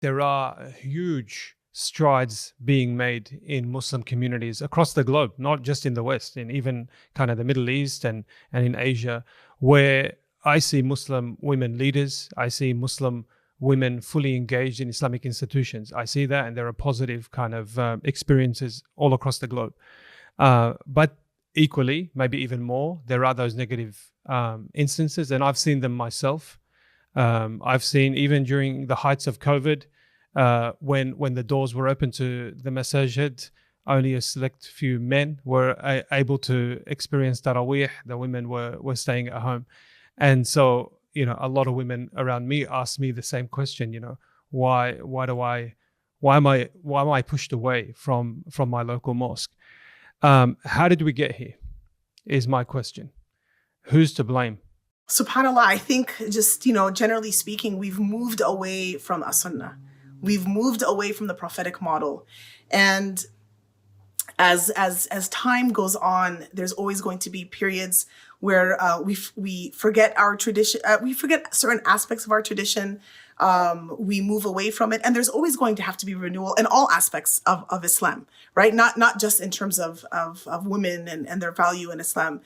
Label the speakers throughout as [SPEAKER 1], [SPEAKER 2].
[SPEAKER 1] there are huge strides being made in Muslim communities across the globe, not just in the West, in even kind of the Middle East and in Asia, where I see Muslim women leaders, I see Muslim women fully engaged in Islamic institutions. I see that, and there are positive kind of experiences all across the globe. But equally, maybe even more, there are those negative instances, and I've seen them myself. I've seen even during the heights of COVID, when the doors were open to the masajid, only a select few men were able to experience tarawih. The women were staying at home. And so, a lot of women around me ask me the same question, why am I pushed away from my local mosque? How did we get here is my question. Who's to blame?
[SPEAKER 2] SubhanAllah, I think just, generally speaking, we've moved away from as-sunnah. We've moved away from the prophetic model. And as time goes on, there's always going to be periods where we forget our tradition, we forget certain aspects of our tradition, we move away from it, and there's always going to have to be renewal in all aspects of Islam, right? Not just in terms of women and their value in Islam.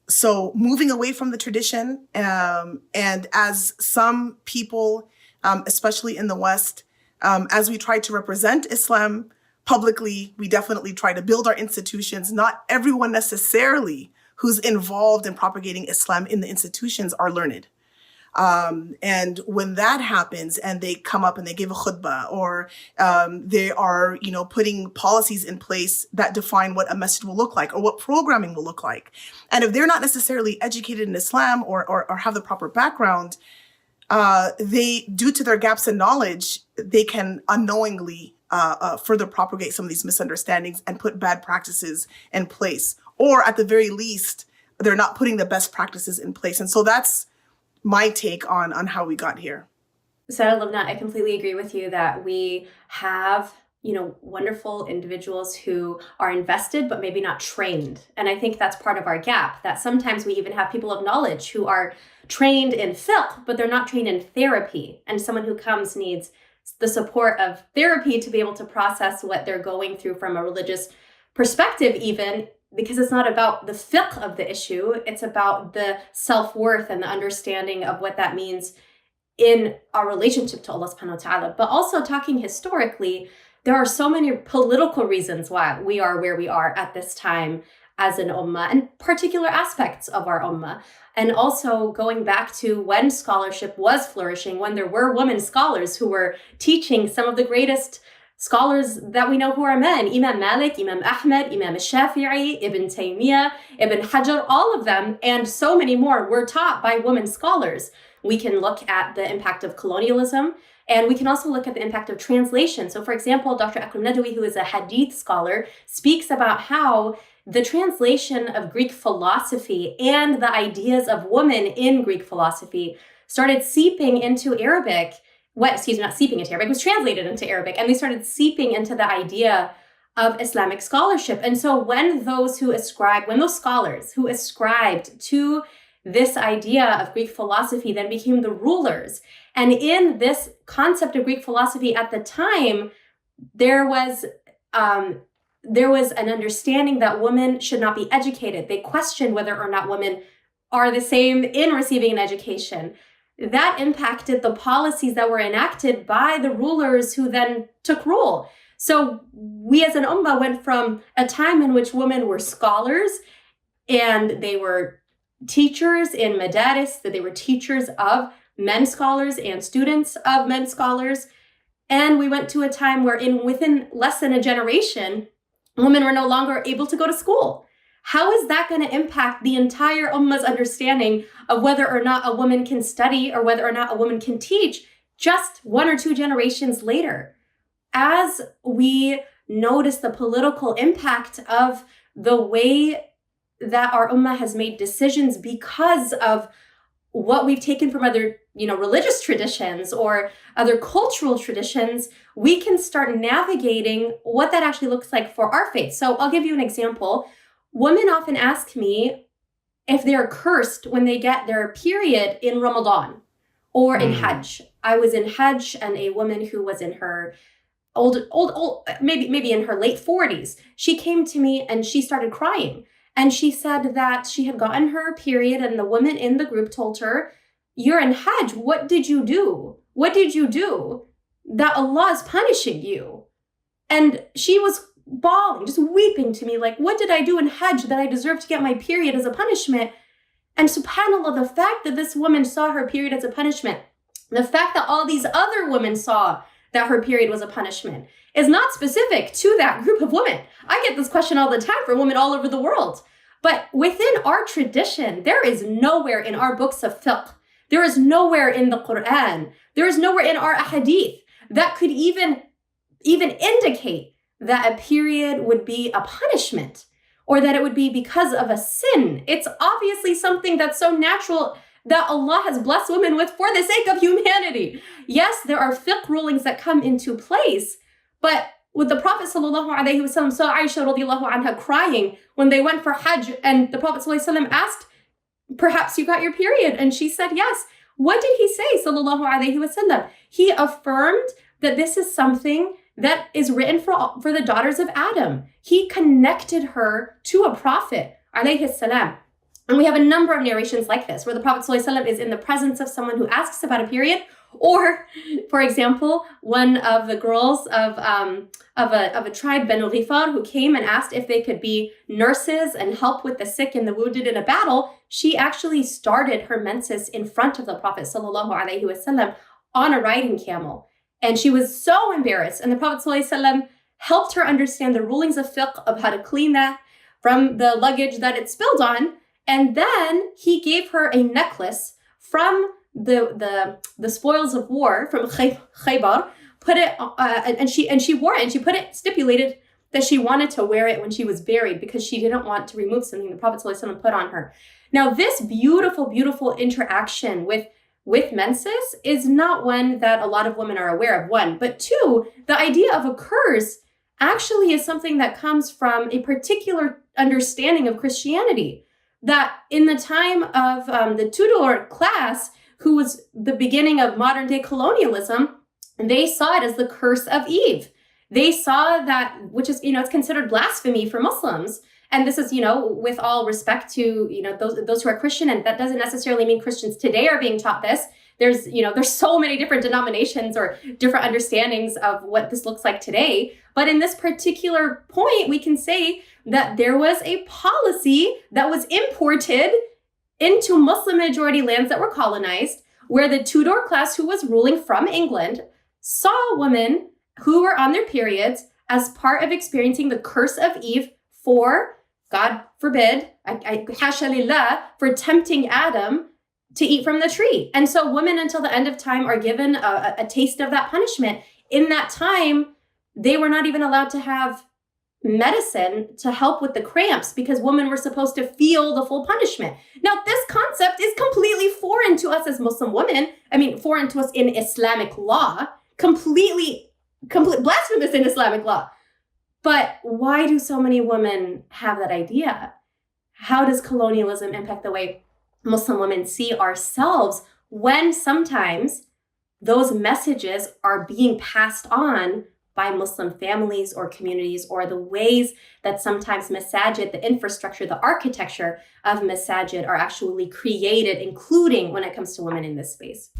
[SPEAKER 2] So moving away from the tradition, and as some people, especially in the West, as we try to represent Islam publicly, we definitely try to build our institutions. Not everyone necessarily who's involved in propagating Islam in the institutions are learned. And when that happens and they come up and they give a khutbah, or they are, putting policies in place that define what a message will look like or what programming will look like. And if they're not necessarily educated in Islam or have the proper background, they, due to their gaps in knowledge, they can unknowingly further propagate some of these misunderstandings and put bad practices in place. Or at the very least, they're not putting the best practices in place. And so that's my take on how we got here.
[SPEAKER 3] So, Lubna, I completely agree with you that we have, wonderful individuals who are invested, but maybe not trained. And I think that's part of our gap, that sometimes we even have people of knowledge who are trained in fiqh, but they're not trained in therapy. And someone who comes needs the support of therapy to be able to process what they're going through from a religious perspective, even, because it's not about the fiqh of the issue, it's about the self-worth and the understanding of what that means in our relationship to Allah subhanahu wa ta'ala. But also talking historically, there are so many political reasons why we are where we are at this time as an ummah and particular aspects of our ummah. And also going back to when scholarship was flourishing, when there were women scholars who were teaching some of the greatest scholars that we know who are men, Imam Malik, Imam Ahmed, Imam Shafi'i, Ibn Taymiyyah, Ibn Hajar, all of them, and so many more were taught by women scholars. We can look at the impact of colonialism, and we can also look at the impact of translation. So for example, Dr. Akram Nadawi, who is a hadith scholar, speaks about how the translation of Greek philosophy and the ideas of women in Greek philosophy started seeping into Arabic. Not seeping into Arabic, was translated into Arabic, and they started seeping into the idea of Islamic scholarship. And so when those scholars who ascribed to this idea of Greek philosophy then became the rulers, and in this concept of Greek philosophy at the time, there was an understanding that women should not be educated. They questioned whether or not women are the same in receiving an education. That impacted the policies that were enacted by the rulers who then took rule. So we as an ummah went from a time in which women were scholars and they were teachers in madaris, that they were teachers of men scholars and students of men scholars. And we went to a time where within less than a generation, women were no longer able to go to school. How is that going to impact the entire ummah's understanding of whether or not a woman can study or whether or not a woman can teach just 1 or 2 generations later? As we notice the political impact of the way that our ummah has made decisions because of what we've taken from other, religious traditions or other cultural traditions, we can start navigating what that actually looks like for our faith. So I'll give you an example. Women often ask me if they're cursed when they get their period in Ramadan, or in Hajj. I was in Hajj, and a woman who was in her maybe in her late 40s, she came to me and she started crying. And she said that she had gotten her period, and the woman in the group told her, "You're in Hajj. What did you do? What did you do that Allah is punishing you?" And she was bawling, just weeping to me, like, what did I do in Hajj that I deserve to get my period as a punishment? And subhanAllah, the fact that this woman saw her period as a punishment, the fact that all these other women saw that her period was a punishment, is not specific to that group of women. I get this question all the time from women all over the world. But within our tradition, there is nowhere in our books of fiqh, there is nowhere in the Quran, there is nowhere in our ahadith that could even indicate that a period would be a punishment or that it would be because of a sin. It's obviously something that's so natural that Allah has blessed women with for the sake of humanity. Yes, there are fiqh rulings that come into place, but with the Prophet ﷺ, saw Aisha radiallahu anha crying when they went for Hajj, and the Prophet ﷺ asked, "Perhaps you got your period?" And she said, "Yes." What did he say, sallallahu alaihi wasallam? He affirmed that this is something that is written for the daughters of Adam. He connected her to a prophet, alayhi salam. And we have a number of narrations like this, where the Prophet ﷺ is in the presence of someone who asks about a period. Or, for example, one of the girls of a tribe, Banu Ghifar, who came and asked if they could be nurses and help with the sick and the wounded in a battle, she actually started her menses in front of the Prophet ﷺ on a riding camel. And she was so embarrassed. And the Prophet ﷺ helped her understand the rulings of fiqh, of how to clean that from the luggage that it spilled on. And then he gave her a necklace from the spoils of war from Khaybar, put it and she wore it, and she stipulated that she wanted to wear it when she was buried because she didn't want to remove something the Prophet ﷺ put on her. Now, this beautiful, beautiful interaction with menses is not one that a lot of women are aware of, one. But two, the idea of a curse actually is something that comes from a particular understanding of Christianity. That in the time of the Tudor class, who was the beginning of modern day colonialism, they saw it as the curse of Eve. They saw that, which is, it's considered blasphemy for Muslims. And this is, with all respect to, those who are Christian, and that doesn't necessarily mean Christians today are being taught this. There's so many different denominations or different understandings of what this looks like today. But in this particular point, we can say that there was a policy that was imported into Muslim majority lands that were colonized, where the Tudor class who was ruling from England saw women who were on their periods as part of experiencing the curse of Eve for, God forbid, hasha lillah, for tempting Adam to eat from the tree. And so women until the end of time are given a taste of that punishment. In that time, they were not even allowed to have medicine to help with the cramps because women were supposed to feel the full punishment. Now, this concept is completely foreign to us as Muslim women. Foreign to us in Islamic law, completely blasphemous in Islamic law. But why do so many women have that idea? How does colonialism impact the way Muslim women see ourselves when sometimes those messages are being passed on by Muslim families or communities, or the ways that sometimes masajid, the infrastructure, the architecture of masajid are actually created, including when it comes to women in this space?